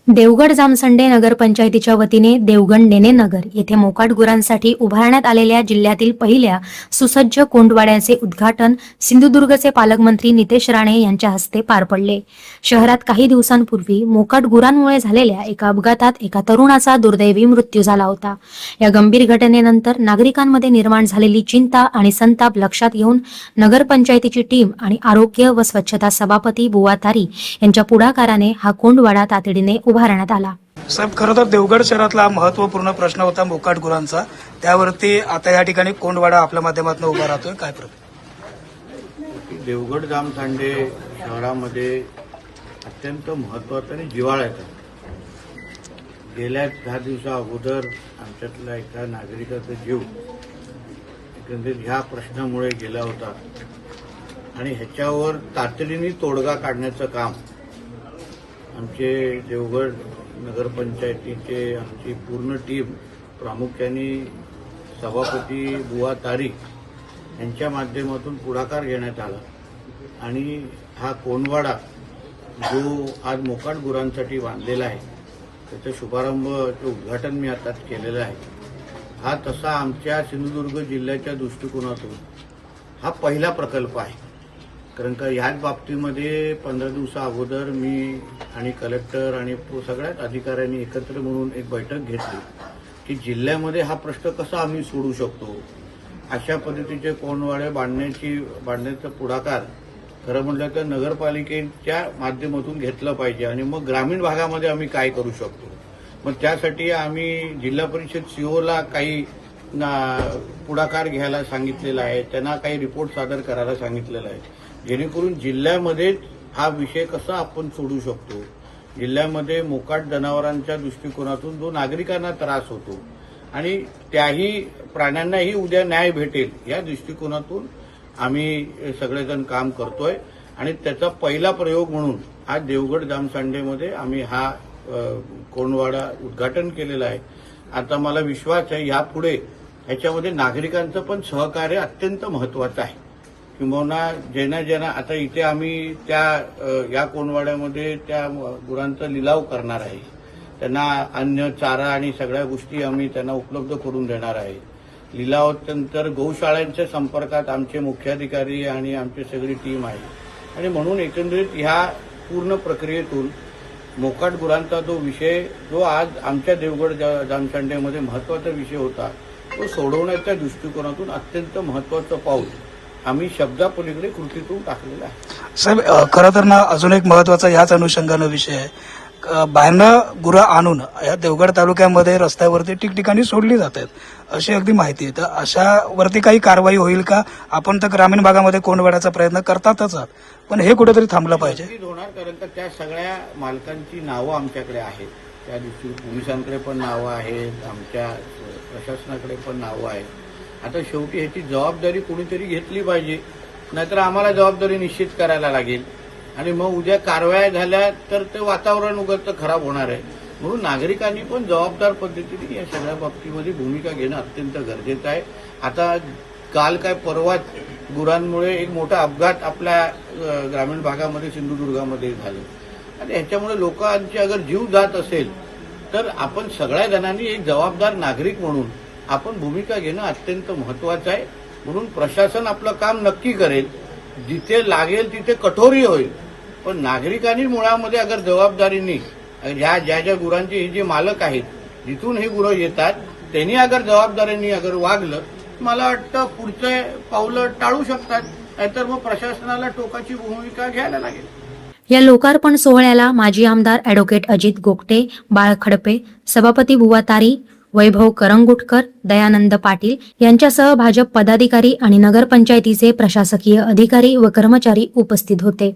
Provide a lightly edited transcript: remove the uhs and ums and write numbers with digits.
देवगड जामसंडे नगरपंचायतीच्या वतीने देवगड नेने नगर येथे मोकाट गुरांसाठी उभारण्यात आलेल्या जिल्ह्यातील पहिल्या सुसज्ज कोंडवाड्याचे उद्घाटन सिंधुदुर्गचे पालकमंत्री नितेश राणे यांच्या हस्ते पार पडले। शहरात काही दिवसांपूर्वी मोकाट गुरांमुळे झालेल्या एका अपघातात एका तरुणाचा दुर्दैवी मृत्यू झाला होता। या गंभीर घटनेनंतर नागरिकांमध्ये निर्माण झालेली चिंता आणि संताप लक्षात घेऊन नगरपंचायतीची टीम आणि आरोग्य व स्वच्छता सभापती बुवा तारी यांच्या पुढाकाराने हा कोंडवाडा तातडीने उभारण्यात आला। साहेब, खरं तर देवगड शहरातला महत्त्वपूर्ण प्रश्न होता मोकाट गुरांचा, त्यावरती आता या ठिकाणी कोंडवाडा आपल्या माध्यमातून उभा राहतोय, काय प्रश्न? देवगड जामसंडे शहरामध्ये अत्यंत महत्त्वाचं आणि जिव्हाळ्याचं गेल्या 10 दिवसा अगोदर आमच्यातल्या एका नागरिकाचा जीव एकंदरीत ह्या प्रश्नामुळे गेला होता आणि ह्याच्यावर तातडीने तोडगा काढण्याचं काम आमचे देवगड नगरपंचायतीचे आमची पूर्ण टीम प्रामुख्याने सभापती बुवा तारी यांच्या माध्यमातून पुढाकार घेण्यात आला आणि हा कोंडवाडा जो आज मोकाट गुरांसाठी बांधलेला आहे त्याचा शुभारंभ उद्घाटन मी आता केलेलं आहे। हा तसा आमच्या सिंधुदुर्ग जिल्ह्याच्या दृष्टिकोनातून हा पहिला प्रकल्प आहे, कारण का ह्याच बाबतीमध्ये 15 दिवसा अगोदर मी आणि कलेक्टर आणि सगळ्याच अधिकाऱ्यांनी एकत्र म्हणून एक बैठक घेतली की जिल्ह्यामध्ये हा प्रश्न कसा आम्ही सोडू शकतो। अशा पद्धतीचे कोंडवाडे बांधण्याचा पुढाकार खरं म्हटलं तर नगरपालिकेच्या माध्यमातून घेतलं पाहिजे आणि मग ग्रामीण भागामध्ये आम्ही काय करू शकतो। मग त्यासाठी आम्ही जिल्हा परिषद सीओला काही पुढाकार घ्यायला सांगितलेला आहे, त्यांना काही रिपोर्ट सादर करायला सांगितलेला आहे, जेणेकरून जिल्ह्यामध्ये हा विषय कसा आपण सोडू शकतो। जिल्ह्यामध्ये मोकाट जनावरांच्या दृष्टिकोनातून जो नागरिकांना त्रास होतो आणि त्याही प्राण्यांनाही उद्या न्याय भेटेल या दृष्टिकोनातून आम्ही सगळेजण काम करतोय आणि त्याचा पहिला प्रयोग म्हणून आज देवगड जामसंडेमध्ये आम्ही हा कोंडवाडा उद्घाटन केलेला आहे। आता मला विश्वास आहे यापुढे ह्याच्यामध्ये नागरिकांचं पण सहकार्य अत्यंत महत्वाचं आहे, किंबहुना ज्यांना आता इथे आम्ही या कोंडवाड्यामध्ये त्या गुरांचा लिलाव करणार आहे, त्यांना अन्न चारा आणि सगळ्या गोष्टी आम्ही त्यांना उपलब्ध करून देणार आहे। लिलावानंतर गौशाळांच्या संपर्कात आमचे मुख्याधिकारी आणि आमची सगळी टीम आहे आणि म्हणून एकंदरीत ह्या पूर्ण प्रक्रियेतून मोकाट गुरांचा जो आज आमच्या देवगड जामसंडेमध्ये महत्वाचा विषय होता तो सोडवण्याच्या दृष्टिकोनातून अत्यंत महत्वाचं पाऊल आम्ही शब्दापलीकडे कृतीतून टाकलेलं आहे। साहेब, खरं तर ना अजून एक महत्वाचा याच अनुषंगानं विषय आहे, बाहेरनं गुरं आणून या देवगड तालुक्यामध्ये रस्त्यावरती ठिकठिकाणी सोडली जात आहेत अशी अगदी माहिती आहे, तर अशावरती काही कारवाई होईल का? आपण तर ग्रामीण भागामध्ये कोंडवाड्याचा प्रयत्न करतातच आहात, पण हे कुठेतरी थांबलं पाहिजे होणार, कारण का त्या सगळ्या मालकांची नावं आमच्याकडे आहेत, त्या दिवशी पोलिसांकडे पण नावं आहेत, आमच्या प्रशासनाकडे पण नावं आहेत। आता शेवटी ह्याची जबाबदारी कोणीतरी घेतली पाहिजे, नाहीतर आम्हाला जबाबदारी निश्चित करायला लागेल आणि मग उद्या कारवाया झाल्या तर ते वातावरण उगाच खराब होणार आहे। म्हणून नागरिकांनी पण जबाबदार पद्धतीने या सगळ्या बाबतीमध्ये भूमिका घेणं अत्यंत गरजेचं आहे। आता काल काय परवाच गुरांमुळे एक मोठा अपघात आपल्या ग्रामीण भागामध्ये सिंधुदुर्गामध्ये झालं आणि ह्याच्यामुळे लोकांचे अगर जीव जात असेल तर आपण सगळ्या जणांनी एक जबाबदार नागरिक म्हणून आपण भूमिका घेणं अत्यंत महत्वाचं आहे। म्हणून प्रशासन आपलं काम नक्की करेल, जिथे लागेल तिथे कठोरही होईल, पण नागरिकांनी मुळामध्ये अगर जबाबदारीने ज्या गुरांचे हे जे मालक आहेत जिथून हे गुरं येतात त्यांनी अगर जबाबदारीने अगर वागलं, मला वाटतं पुढचे पावलं टाळू शकतात, नाहीतर मग प्रशासनाला टोकाची भूमिका घ्यायला लागेल। या लोकार्पण सोहळ्याला माजी आमदार ॲडव्होकेट अजित गोगटे, बाळ खडपे, सभापती बुवा तारी, वैभव करंगुटकर, दयानंद पाटील यांच्यासह भाजप पदाधिकारी आणि नगरपंचायतीचे प्रशासकीय अधिकारी व कर्मचारी उपस्थित होते।